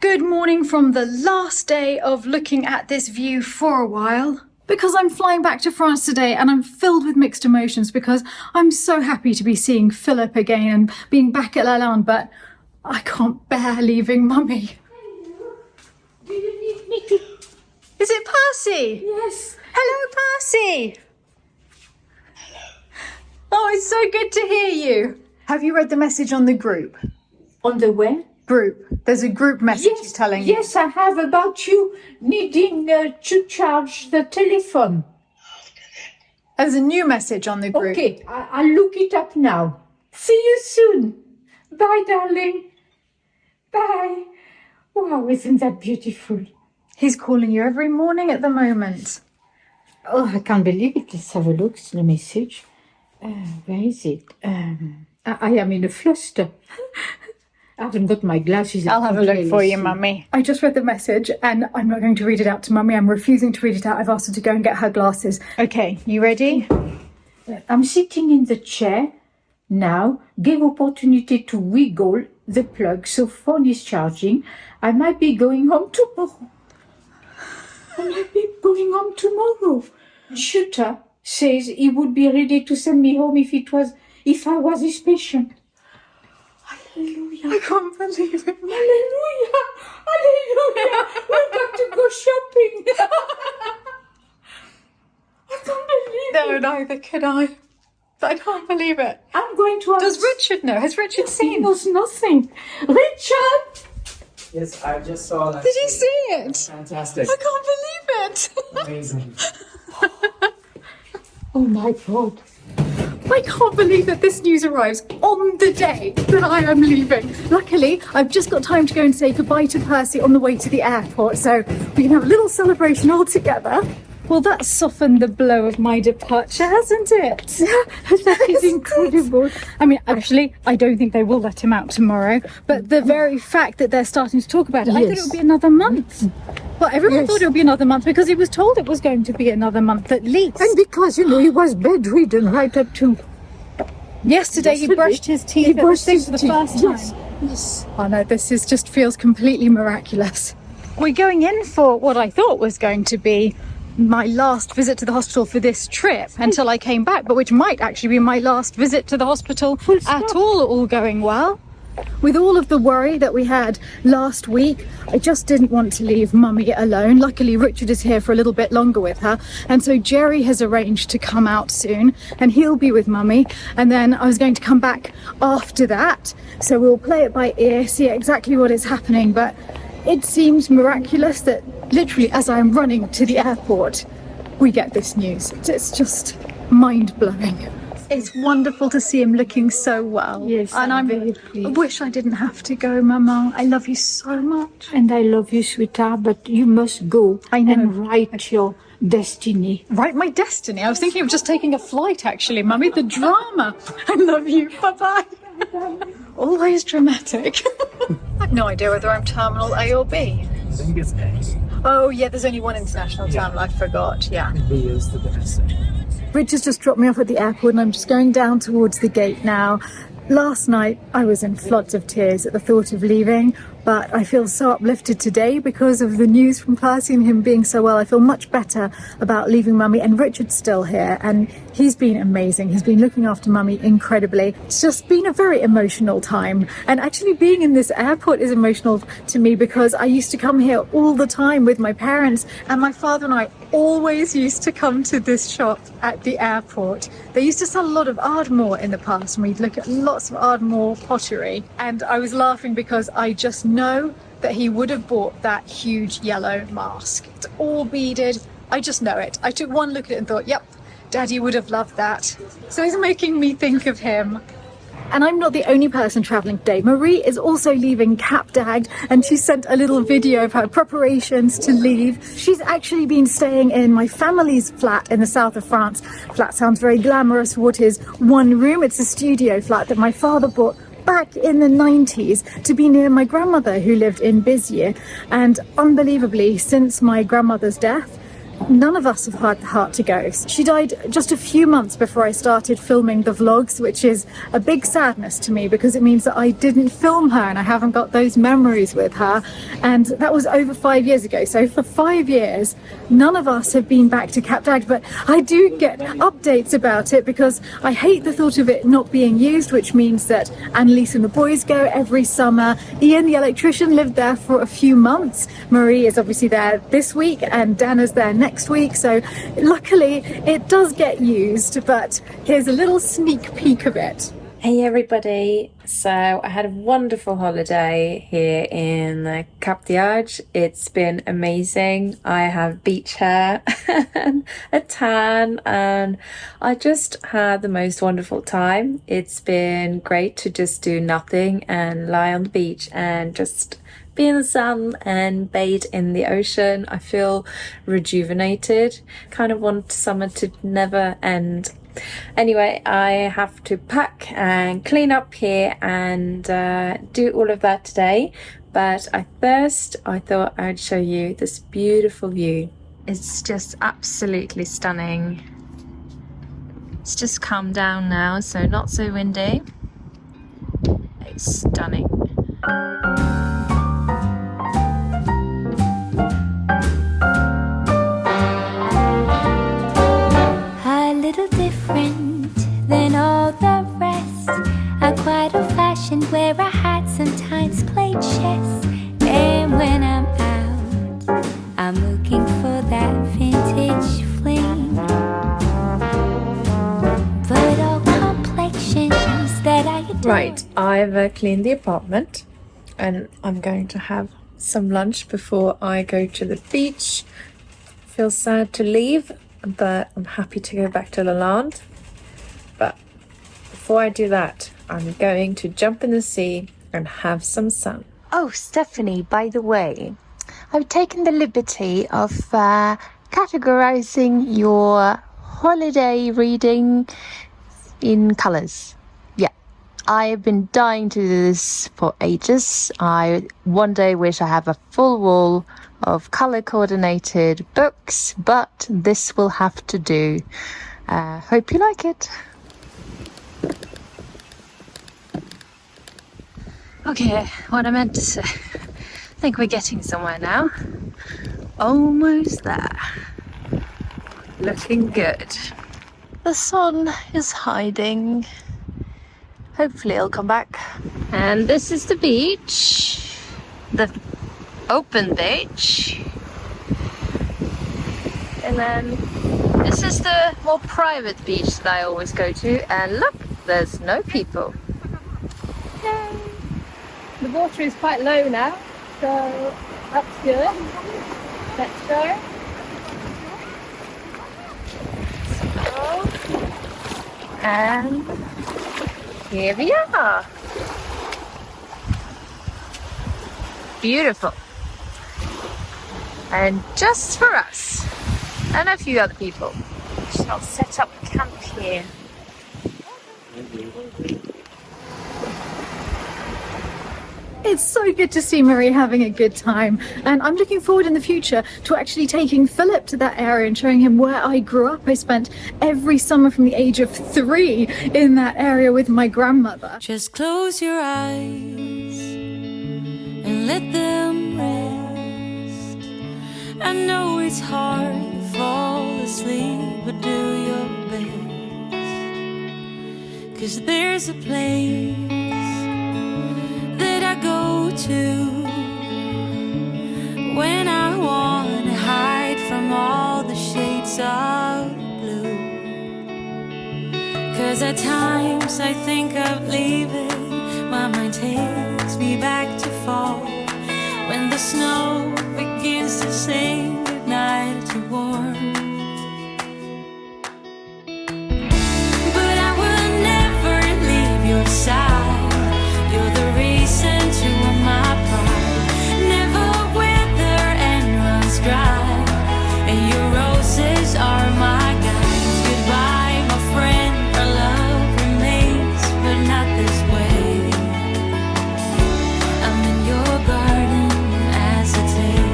Good morning from the last day of looking at this view for a while. Because I'm flying back to France today and I'm filled with mixed emotions because I'm so happy to be seeing Philip again and being back at Lalande, but I can't bear leaving Mummy. Hello. Do you need me to... Is it Percy? Yes. Hello, Percy. Hello. Oh, it's so good to hear you. Have you read the message on the group? On the where? Group. There's a group message telling you. Yes, I have, about you needing to charge the telephone. There's a new message on the group. Okay, I'll look it up now. See you soon. Bye, darling. Bye. Wow, isn't that beautiful? He's calling you every morning at the moment. Oh, I can't believe it. Let's have a look at the message. Where is it? I am in a fluster. I haven't got my glasses. I'll have a look for you, Mummy. I just read the message and I'm not going to read it out to Mummy. I'm refusing to read it out. I've asked her to go and get her glasses. Okay, you ready? I'm sitting in the chair now. Give opportunity to wiggle the plug so phone is charging. I might be going home tomorrow. Shooter says he would be ready to send me home if I was his patient. Hallelujah. I can't believe it. Hallelujah. Hallelujah. We've got to go shopping. I can't believe it. No, neither can I. But I can't believe it. I'm going to have... Does Richard know? Has Richard He seen? knows nothing. Richard! Yes, I just saw that. Did you see it? Fantastic. I can't believe it. Amazing. Oh my God. I can't believe that this news arrives on the day that I am leaving. Luckily, I've just got time to go and say goodbye to Percy on the way to the airport, so we can have a little celebration all together. Well, that softened the blow of my departure, hasn't it? That is incredible. I mean, actually, I don't think they will let him out tomorrow, but the very fact that they're starting to talk about it, I thought it would be another month. Well, everyone thought it would be another month because he was told it was going to be another month at least. And because, he was bedridden right up to... Yesterday he brushed his teeth at the sink for the first time. Yes. Oh no, this just feels completely miraculous. We're going in for what I thought was going to be my last visit to the hospital for this trip until I came back, but which might actually be my last visit to the hospital at all going well. With all of the worry that we had last week, I just didn't want to leave Mummy alone. Luckily, Richard is here for a little bit longer with her. And so Jerry has arranged to come out soon and he'll be with Mummy. And then I was going to come back after that. So we'll play it by ear, see exactly what is happening. But it seems miraculous that literally as I'm running to the airport, we get this news. It's just mind-blowing. It's wonderful to see him looking so well. Yes, and I'm very pleased. I wish I didn't have to go, Mama. I love you so much. And I love you, sweetheart, but you must go I know. and write your destiny. Write my destiny. I was thinking of just taking a flight, actually, Mummy. The drama. I love you. Bye-bye. Always dramatic. I have no idea whether I'm terminal A or B. I think it's A. Oh, yeah, there's only one international terminal. I forgot. Yeah. B is the domestic. Richard's just dropped me off at the airport and I'm just going down towards the gate now. Last night I was in floods of tears at the thought of leaving, but I feel so uplifted today because of the news from Percy and him being so well. I feel much better about leaving Mummy, and Richard's still here and he's been amazing. He's been looking after Mummy incredibly. It's just been a very emotional time, and actually being in this airport is emotional to me because I used to come here all the time with my parents, and my father and I always used to come to this shop at the airport. They used to sell a lot of Ardmore in the past and we'd look at lots of Ardmore pottery, and I was laughing because I just know that he would have bought that huge yellow mask. It's all beaded. I just know it. I took one look at it and thought, yep, Daddy would have loved that. So it's making me think of him. And I'm not the only person travelling today. Marie is also leaving Cap-Dagged, and she sent a little video of her preparations to leave. She's actually been staying in my family's flat in the south of France. Flat sounds very glamorous for what is one room. It's a studio flat that my father bought back in the 90s to be near my grandmother who lived in Béziers. And unbelievably, since my grandmother's death, none of us have had the heart to go. She died just a few months before I started filming the vlogs, which is a big sadness to me because it means that I didn't film her and I haven't got those memories with her. And that was over 5 years ago. So for 5 years, none of us have been back to Cap d'Agde, but I do get updates about it because I hate the thought of it not being used, which means that Annalise and the boys go every summer. Ian, the electrician, lived there for a few months. Marie is obviously there this week and Dana's there next week. So luckily it does get used, but here's a little sneak peek of it. Hey everybody, so I had a wonderful holiday here in Cap d'Agde. It's been amazing. I have beach hair and a tan and I just had the most wonderful time. It's been great to just do nothing and lie on the beach and just be in the sun and bathe in the ocean. I feel rejuvenated. Kind of want summer to never end. Anyway, I have to pack and clean up here and do all of that today. But first, I thought I'd show you this beautiful view. It's just absolutely stunning. It's just calmed down now, so not so windy. It's stunning. Than all the rest. I'm quite old-fashioned where I had sometimes played chess. And when I'm out, I'm looking for that vintage fling. But all complexions that I adore. Right, I've cleaned the apartment and I'm going to have some lunch before I go to the beach. Feel sad to leave, but I'm happy to go back to Lalande. But before I do that, I'm going to jump in the sea and have some sun. Oh, Stephanie, by the way, I've taken the liberty of categorizing your holiday reading in colors. Yeah, I've been dying to do this for ages. I one day wish I have a full wall of color coordinated books, but this will have to do. Hope you like it. Okay, what I meant to say. I think we're getting somewhere now. Almost there. Looking good. The sun is hiding. Hopefully it'll come back. And this is the beach. The open beach. And then this is the more private beach that I always go to. And look, there's no people. Yay! The water is quite low now, so that's good. Let's go. So, and here we are. Beautiful. And just for us, and a few other people. I'll set up camp here. It's so good to see Marie having a good time, and I'm looking forward in the future to actually taking Philip to that area and showing him where I grew up. I spent every summer from the age of 3 in that area with my grandmother. Just close your eyes and let them rest. I know it's hard to fall asleep, but do your best. 'Cause there's a place that I go to when I want to hide from all the shades of blue. 'Cause at times I think of leaving, my mind takes me back to fall, when the snow begins to sing goodnight to warm. But I will never leave your side. You're the reason to my pride. Never wither and runs dry, and your roses are my guides. Goodbye, my friend, our love remains, but not this way. I'm in your garden as a day.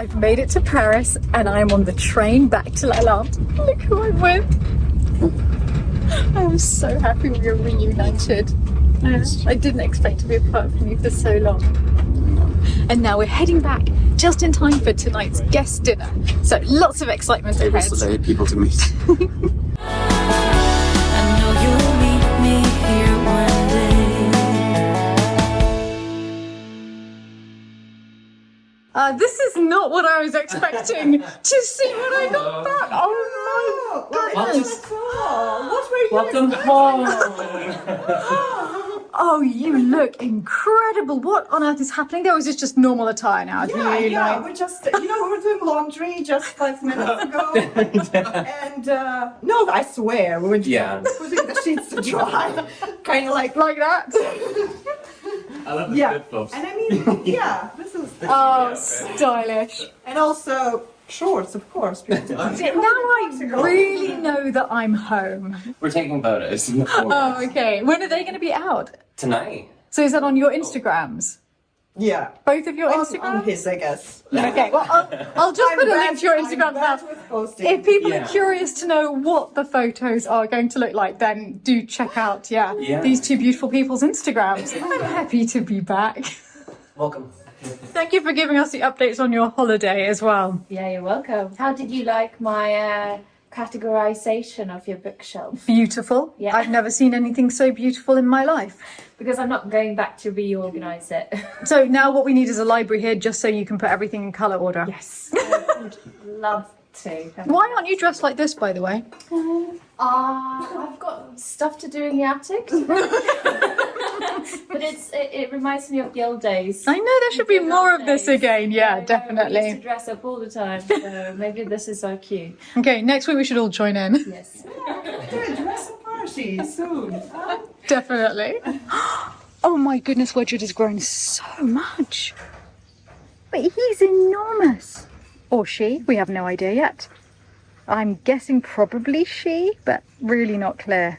I've made it to Paris and I'm on the train back to Lalande. Look who I'm with. I'm so happy we are reunited. I didn't expect to be apart from you for so long. And now we're heading back just in time for tonight's guest dinner. So lots of excitement ahead. People to meet. I know you'll meet me here one day. This is not what I was expecting to see when I got back. Oh my goodness. Welcome home. Oh, you look incredible. What on earth is happening there? Or is this just normal attire now? Yeah, we just, we were doing laundry just 5 minutes ago. And, no, I swear, we were just putting the sheets to dry. Kind of like that? I love the flip-flops. And I mean, this is... Oh, stylish. And also, shorts, of course. Now I really know that I'm home. We're taking photos. Oh, okay. When are they going to be out? Tonight. So is that on your Instagrams? Yeah. Both of your On Instagrams? his, I guess. Okay, well, I'll just put a link to your Instagram now. If people are curious to know what the photos are going to look like, then do check out, these two beautiful people's Instagrams. I'm happy to be back. Welcome. Thank you for giving us the updates on your holiday as well. Yeah, you're welcome. How did you like my categorization of your bookshelf? Beautiful. Yeah. I've never seen anything so beautiful in my life. Because I'm not going back to reorganize it. So now what we need is a library here just so you can put everything in colour order. Yes, I would love to. Why aren't you dressed like this, by the way? I've got stuff to do in the attic. But it reminds me of the old days. I know there should be more of this again. Yeah, I used definitely. to dress up all the time, so maybe this is our cue. Okay, next week we should all join in. Yes. Do a dress party soon. Definitely. Oh my goodness, Wedgwood has grown so much. But he's enormous. Or she, we have no idea yet. I'm guessing probably she, but really not clear.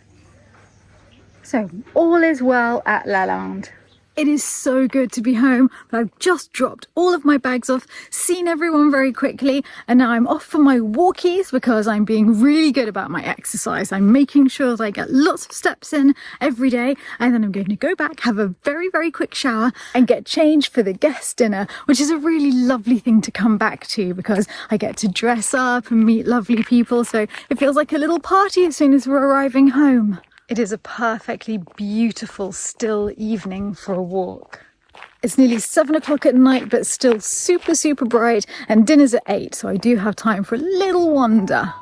So, all is well at Lalande. It is so good to be home, but I've just dropped all of my bags off, seen everyone very quickly, and now I'm off for my walkies because I'm being really good about my exercise. I'm making sure that I get lots of steps in every day, and then I'm going to go back, have a very, very quick shower, and get changed for the guest dinner, which is a really lovely thing to come back to because I get to dress up and meet lovely people, so it feels like a little party as soon as we're arriving home. It is a perfectly beautiful still evening for a walk. It's nearly 7 o'clock at night, but still super, super bright, and dinner's at 8, so I do have time for a little wander.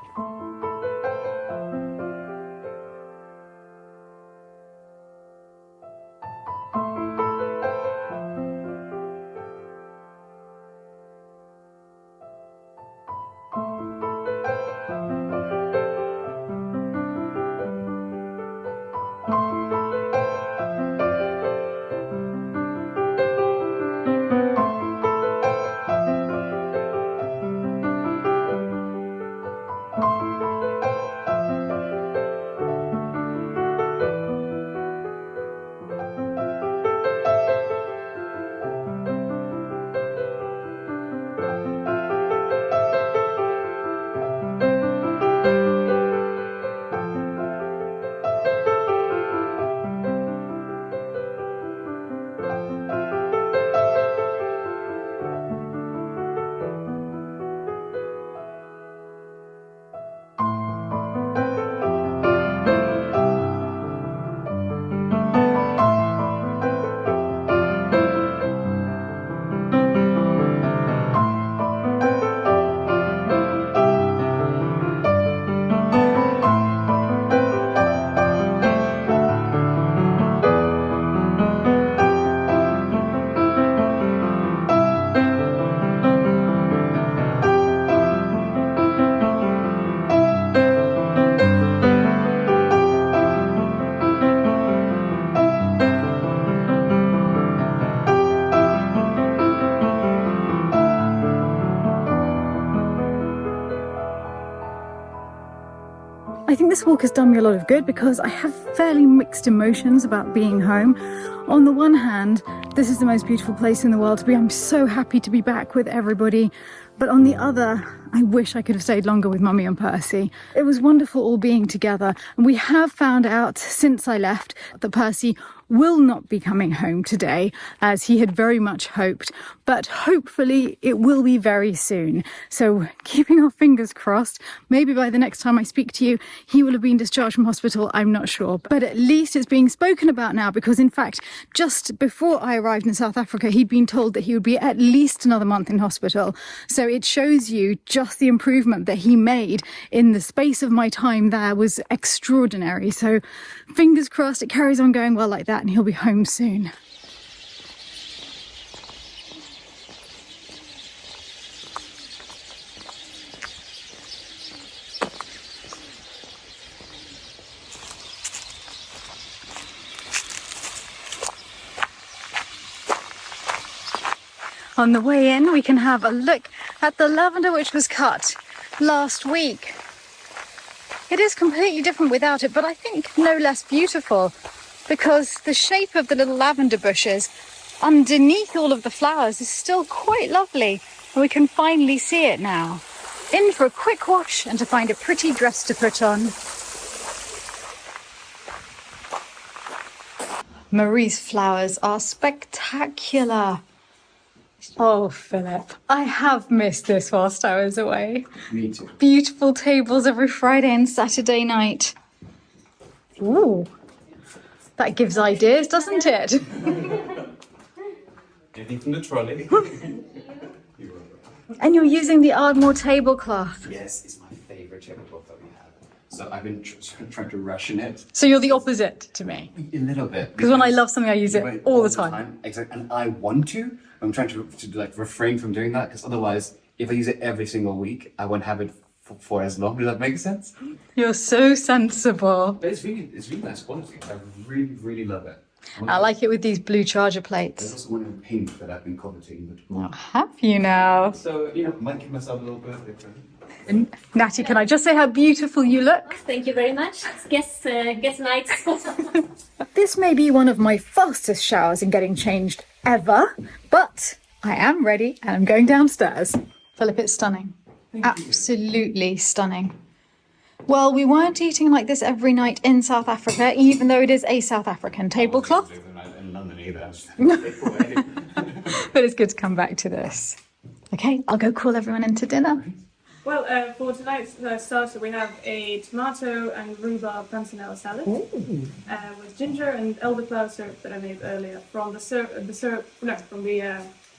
I think this walk has done me a lot of good because I have fairly mixed emotions about being home. On the one hand, This is the most beautiful place in the world to be. I'm so happy to be back with everybody. But on the other, I wish I could have stayed longer with Mummy and Percy. It was wonderful all being together. And we have found out since I left that Percy will not be coming home today, as he had very much hoped. But hopefully it will be very soon. So keeping our fingers crossed, maybe by the next time I speak to you, he will have been discharged from hospital, I'm not sure. But at least it's being spoken about now, because in fact, just before I arrived in South Africa, he'd been told that he would be at least another month in hospital. So it shows you just the improvement that he made in the space of my time there was extraordinary. So fingers crossed it carries on going well like that and he'll be home soon. On the way in, we can have a look at the lavender which was cut last week. It is completely different without it, but I think no less beautiful, because the shape of the little lavender bushes underneath all of the flowers is still quite lovely, and we can finally see it now. In for a quick wash and to find a pretty dress to put on. Marie's flowers are spectacular. Oh, Philip, I have missed this whilst I was away. Me too. Beautiful tables every Friday and Saturday night. Ooh, that gives ideas, doesn't it? Anything from the trolley? And you're using the Ardmore tablecloth. Yes, it's my favourite tablecloth that we have. So I've been trying to ration it. So you're the opposite to me. A little bit. Because when I love something, I use it all the time. Exactly. And I want to. I'm trying to like refrain from doing that, because otherwise, if I use it every single week, I won't have it for as long. Does that make sense? You're so sensible. But it's really nice quality. I really, really love it. I like it with these blue charger plates. There's also one in pink that I've been coveting. Oh, have you now? So, might give myself a little birthday present. Natty, can I just say how beautiful you look? Thank you very much. Guess night. This may be one of my fastest showers in getting changed ever, but I am ready and I'm going downstairs. Philip, it's stunning. Absolutely stunning. Well, we weren't eating like this every night in South Africa, even though it is a South African tablecloth. In London either. But it's good to come back to this. Okay, I'll go call everyone into dinner. Well, for tonight's starter, we have a tomato and rhubarb panzanella salad with ginger and elderflower syrup that I made earlier from the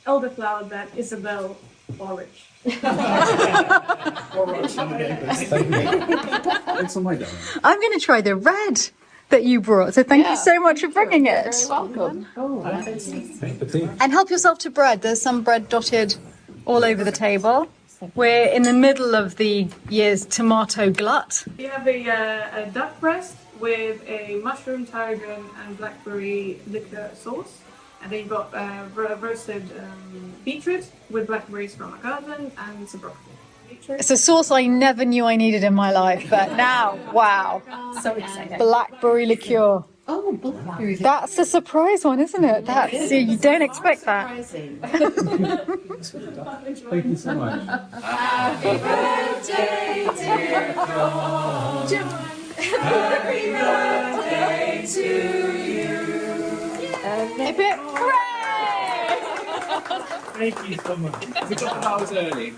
elderflower that Isabel foraged. I'm going to try the red that you brought, so thank you so much for bringing it. You're very welcome. And help yourself to bread. There's some bread dotted all over the table. We're in the middle of the year's tomato glut. We have a duck breast with a mushroom, tarragon, and blackberry liquor sauce. And then you've got roasted beetroot with blackberries from a garden and some broccoli. It's a sauce I never knew I needed in my life, but now, wow. So excited. Blackberry liqueur. Oh, blackberry. That's a surprise one, isn't it? That's, you don't expect that. Thank you so much. Happy birthday, dear John. Happy birthday to you. Hip hip, hooray! Thank you so much. We got the hours early.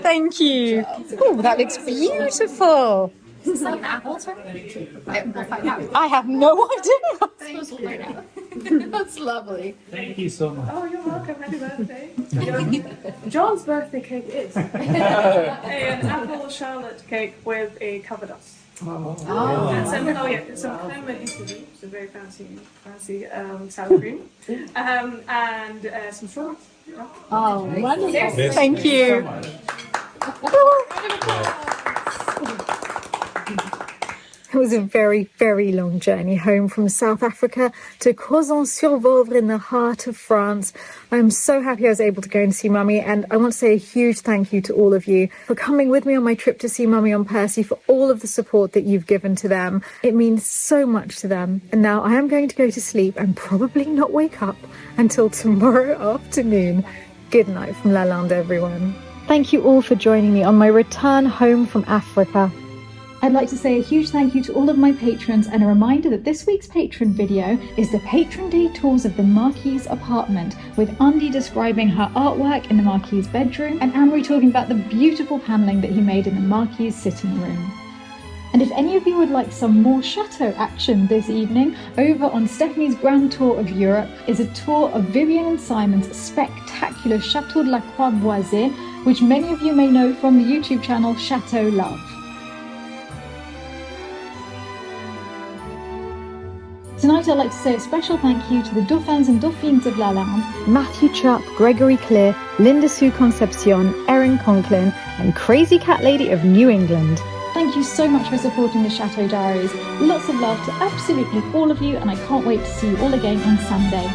Thank you. Oh, that looks beautiful. Is this like an apple turkey? I have no idea. That's lovely. Thank you so much. Oh, you're welcome. Happy birthday. John's birthday cake is an apple charlotte cake with a cavadas. And some crème d'Italie, which is a very fancy sour cream, and some strawberries. Oh, wonderful. Thank you. It was a very, very long journey home from South Africa to Crozon-sur-Vouvre in the heart of France. I'm so happy I was able to go and see Mummy, and I want to say a huge thank you to all of you for coming with me on my trip to see Mummy on Percy, for all of the support that you've given to them. It means so much to them. And now I am going to go to sleep and probably not wake up until tomorrow afternoon. Good night from Lalande, everyone. Thank you all for joining me on my return home from Africa. I'd like to say a huge thank you to all of my patrons, and a reminder that this week's patron video is the Patron Day tours of the Marquis' apartment, with Andy describing her artwork in the Marquis' bedroom and Amory talking about the beautiful panelling that he made in the Marquis' sitting room. And if any of you would like some more chateau action this evening, over on Stephanie's Grand Tour of Europe is a tour of Vivian and Simon's spectacular Chateau de la Croix-Boisée, which many of you may know from the YouTube channel Chateau Love. Tonight I'd like to say a special thank you to the Dauphins and Dauphines of Lalande, Matthew Chuck, Gregory Clear, Linda Sue Concepcion, Erin Conklin, and Crazy Cat Lady of New England. Thank you so much for supporting the Chateau Diaries. Lots of love to absolutely all of you, and I can't wait to see you all again on Sunday.